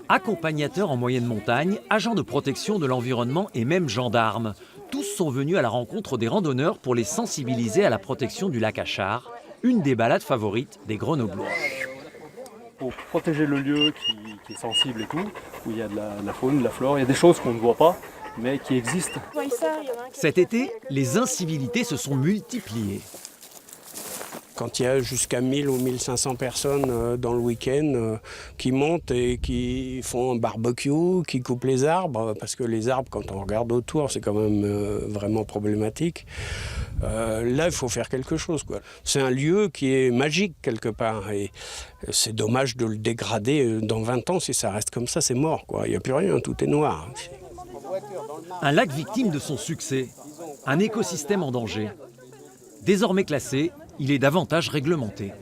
Accompagnateurs en moyenne montagne, agents de protection de l'environnement et même gendarmes, tous sont venus à la rencontre des randonneurs pour les sensibiliser à la protection du lac Achard, une des balades favorites des Grenoblois. Pour protéger le lieu qui est sensible et tout, où il y a de la faune, de la flore, il y a des choses qu'on ne voit pas, mais qui existent. Cet été, les incivilités se sont multipliées. Quand il y a jusqu'à 1000 ou 1500 personnes dans le week-end qui montent et qui font un barbecue, qui coupent les arbres, parce que les arbres, quand on regarde autour, c'est quand même vraiment problématique. Là, il faut faire quelque chose, quoi. C'est un lieu qui est magique quelque part et c'est dommage de le dégrader. Dans 20 ans, si ça reste comme ça, c'est mort, quoi. Il n'y a plus rien, tout est noir. Un lac victime de son succès, un écosystème en danger. Désormais classé, il est davantage réglementé.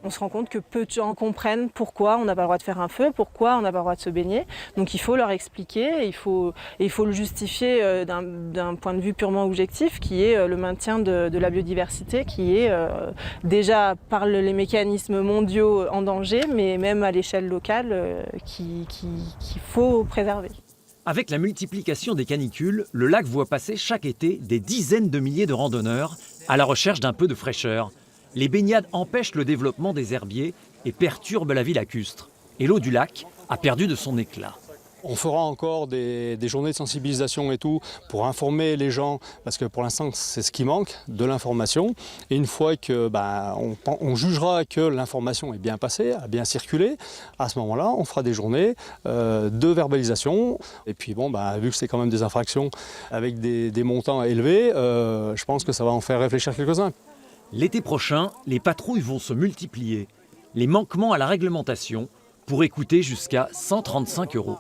On se rend compte que peu de gens comprennent pourquoi on n'a pas le droit de faire un feu, pourquoi on n'a pas le droit de se baigner. Donc il faut leur expliquer, il faut le justifier d'un point de vue purement objectif, qui est le maintien de la biodiversité, qui est déjà par les mécanismes mondiaux en danger, mais même à l'échelle locale, qu'il faut préserver. Avec la multiplication des canicules, le lac voit passer chaque été des dizaines de milliers de randonneurs à la recherche d'un peu de fraîcheur. Les baignades empêchent le développement des herbiers et perturbent la vie lacustre. Et l'eau du lac a perdu de son éclat. On fera encore des journées de sensibilisation et tout pour informer les gens, parce que pour l'instant c'est ce qui manque, de l'information. Et une fois que on jugera que l'information est bien passée, a bien circulé, à ce moment-là on fera des journées de verbalisation. Et puis vu que c'est quand même des infractions avec des montants élevés, je pense que ça va en faire réfléchir quelques-uns. L'été prochain, les patrouilles vont se multiplier. Les manquements à la réglementation pourraient coûter jusqu'à 135 €.